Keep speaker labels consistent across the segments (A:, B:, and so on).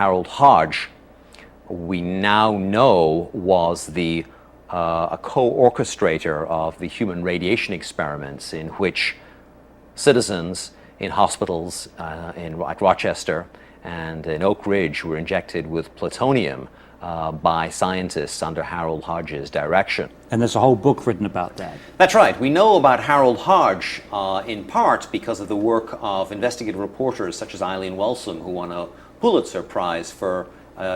A: Harold Hodge, we now know was a co-orchestrator of the human radiation experiments in which citizens in hospitals at Rochester and in Oak Ridge were injected with plutonium by scientists under Harold Hodge's direction.
B: And there's a whole book written about that.
A: That's right. We know about Harold Hodge in part because of the work of investigative reporters such as Eileen Walsum, who won a Pulitzer Prize for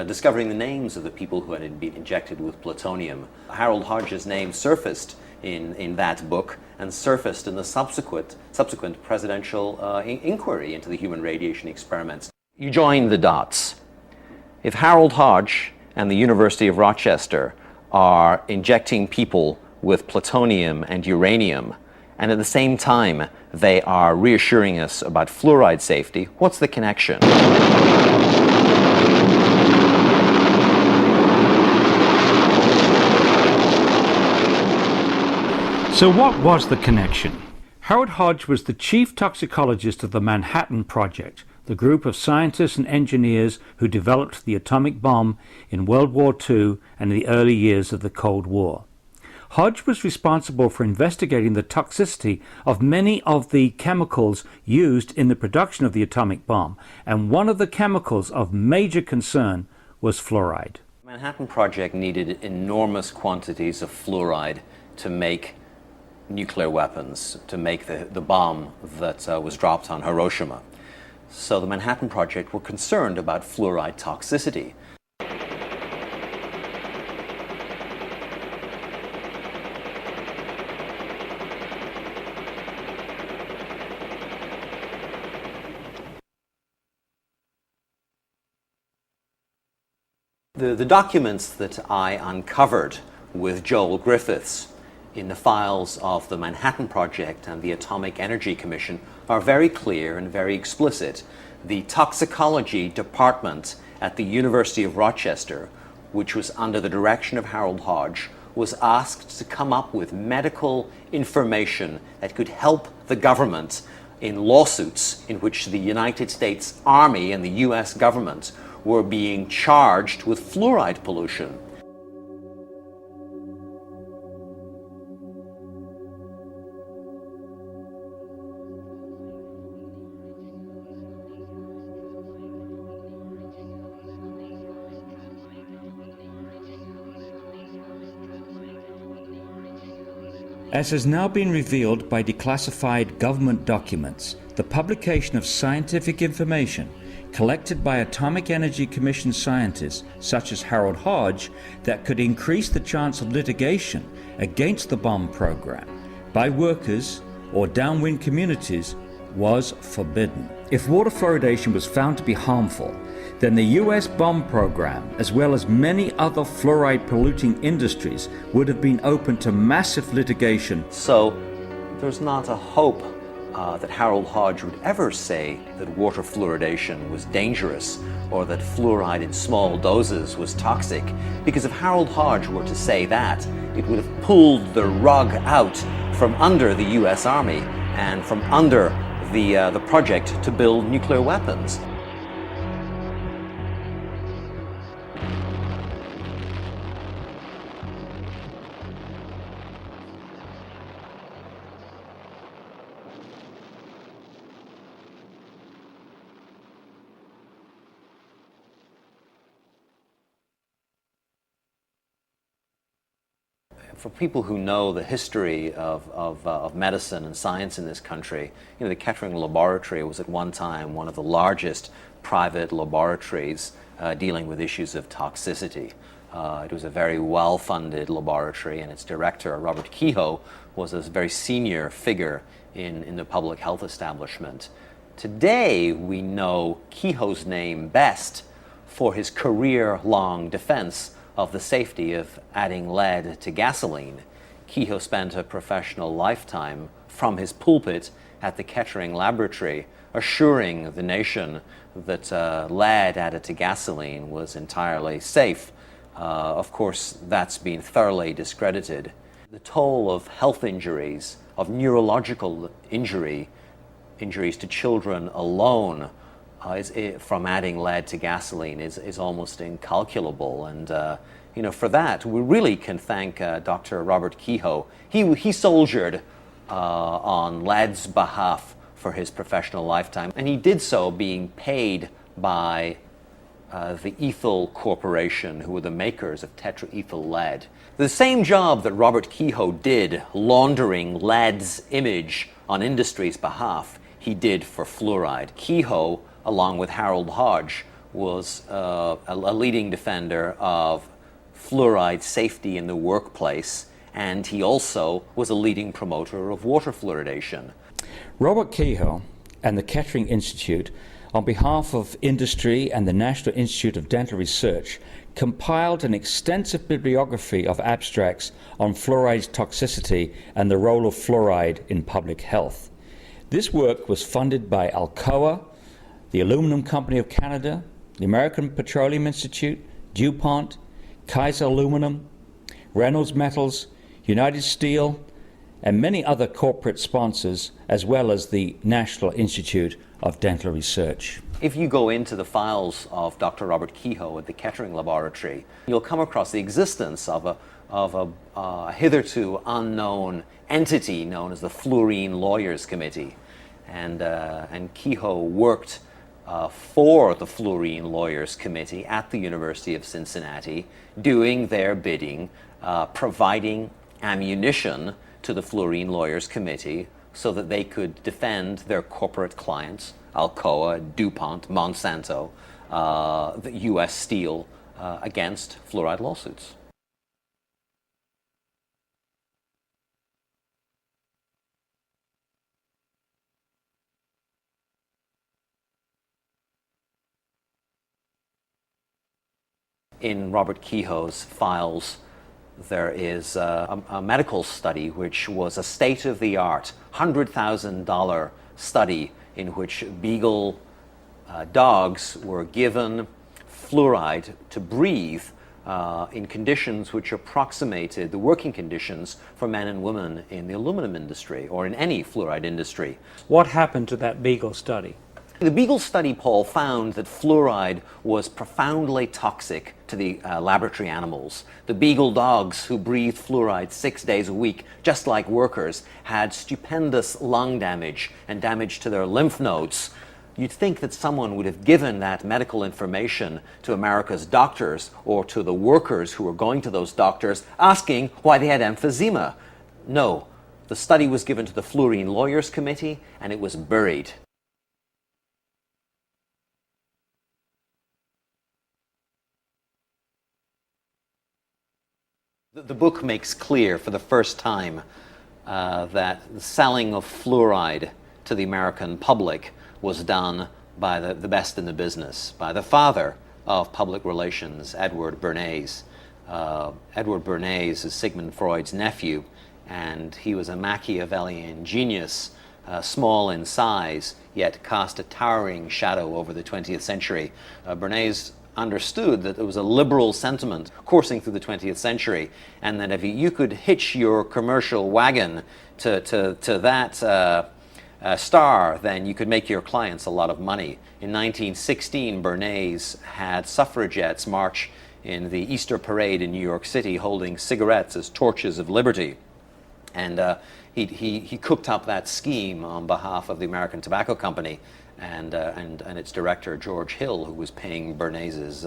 A: discovering the names of the people who had been injected with plutonium. Harold Hodge's name surfaced in that book and surfaced in the subsequent presidential inquiry into the human radiation experiments. You join the dots. If Harold Hodge and the University of Rochester are injecting people with plutonium and uranium, and at the same time they are reassuring us about fluoride safety, what's the connection?
B: So what was the connection? Harold Hodge was the chief toxicologist of the Manhattan Project, the group of scientists and engineers who developed the atomic bomb in World War II and in the early years of the Cold War. Hodge was responsible for investigating the toxicity of many of the chemicals used in the production of the atomic bomb, and one of the chemicals of major concern was fluoride.
A: The Manhattan Project needed enormous quantities of fluoride to make nuclear weapons, to make the bomb that was dropped on Hiroshima. So the Manhattan Project were concerned about fluoride toxicity. The documents that I uncovered with Joel Griffiths in the files of the Manhattan Project and the Atomic Energy Commission are very clear and very explicit. The toxicology department at the University of Rochester, which was under the direction of Harold Hodge, was asked to come up with medical information that could help the government in lawsuits in which the United States Army and the US government were being charged with fluoride pollution.
B: As has now been revealed by declassified government documents, the publication of scientific information collected by Atomic Energy Commission scientists such as Harold Hodge that could increase the chance of litigation against the bomb program by workers or downwind communities was forbidden. If water fluoridation was found to be harmful, then the US bomb program, as well as many other fluoride polluting industries, would have been open to massive litigation.
A: So there's not a hope that Harold Hodge would ever say that water fluoridation was dangerous or that fluoride in small doses was toxic, because if Harold Hodge were to say that, it would have pulled the rug out from under the US Army and from under the project to build nuclear weapons. For people who know the history of medicine and science in this country, the Kettering Laboratory was at one time one of the largest private laboratories dealing with issues of toxicity. It was a very well-funded laboratory, and its director, Robert Kehoe, was a very senior figure in the public health establishment. Today, we know Kehoe's name best for his career-long defense of the safety of adding lead to gasoline. Kehoe spent a professional lifetime from his pulpit at the Kettering Laboratory assuring the nation that lead added to gasoline was entirely safe. Of course, that's been thoroughly discredited. The toll of health injuries, of neurological injuries to children alone from adding lead to gasoline is almost incalculable. And for that, we really can thank Dr. Robert Kehoe. He soldiered on lead's behalf for his professional lifetime, and he did so being paid by the Ethyl Corporation, who were the makers of tetraethyl lead. The same job that Robert Kehoe did laundering lead's image on industry's behalf, he did for fluoride. Kehoe, along with Harold Hodge, was a leading defender of fluoride safety in the workplace, and he also was a leading promoter of water fluoridation.
B: Robert Kehoe and the Kettering Institute, on behalf of industry and the National Institute of Dental Research, compiled an extensive bibliography of abstracts on fluoride's toxicity and the role of fluoride in public health. This work was funded by Alcoa, the Aluminum Company of Canada, the American Petroleum Institute, DuPont, Kaiser Aluminum, Reynolds Metals, United Steel, and many other corporate sponsors, as well as the National Institute of Dental Research.
A: If you go into the files of Dr. Robert Kehoe at the Kettering Laboratory, you'll come across the existence of a hitherto unknown entity known as the Fluorine Lawyers Committee. And Kehoe worked for the Fluorine Lawyers Committee at the University of Cincinnati, doing their bidding, providing ammunition to the Fluorine Lawyers Committee so that they could defend their corporate clients, Alcoa, DuPont, Monsanto, the U.S. Steel, against fluoride lawsuits. In Robert Kehoe's files, there is a medical study which was a state-of-the-art $100,000 study in which beagle dogs were given fluoride to breathe in conditions which approximated the working conditions for men and women in the aluminum industry or in any fluoride industry.
C: What happened to that beagle study?
A: The beagle study, Paul, found that fluoride was profoundly toxic to the laboratory animals. The beagle dogs who breathed fluoride 6 days a week, just like workers, had stupendous lung damage and damage to their lymph nodes. You'd think that someone would have given that medical information to America's doctors or to the workers who were going to those doctors asking why they had emphysema. No, the study was given to the Fluorine Lawyers Committee and it was buried. The book makes clear for the first time that the selling of fluoride to the American public was done by the best in the business, by the father of public relations, Edward Bernays. Edward Bernays is Sigmund Freud's nephew, and he was a Machiavellian genius, small in size, yet cast a towering shadow over the 20th century. Bernays understood that there was a liberal sentiment coursing through the 20th century, and that if you could hitch your commercial wagon to that star, then you could make your clients a lot of money. In 1916, Bernays had suffragettes march in the Easter Parade in New York City holding cigarettes as torches of liberty. And he cooked up that scheme on behalf of the American Tobacco Company and its director, George Hill, who was paying Bernays's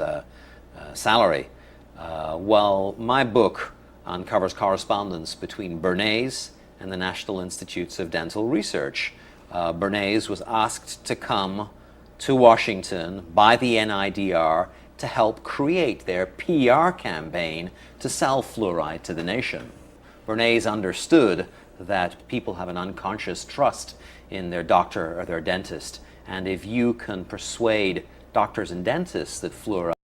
A: salary. Well, my book uncovers correspondence between Bernays and the National Institutes of Dental Research. Bernays was asked to come to Washington by the NIDR to help create their PR campaign to sell fluoride to the nation. Bernays understood that people have an unconscious trust in their doctor or their dentist, and if you can persuade doctors and dentists that fluoride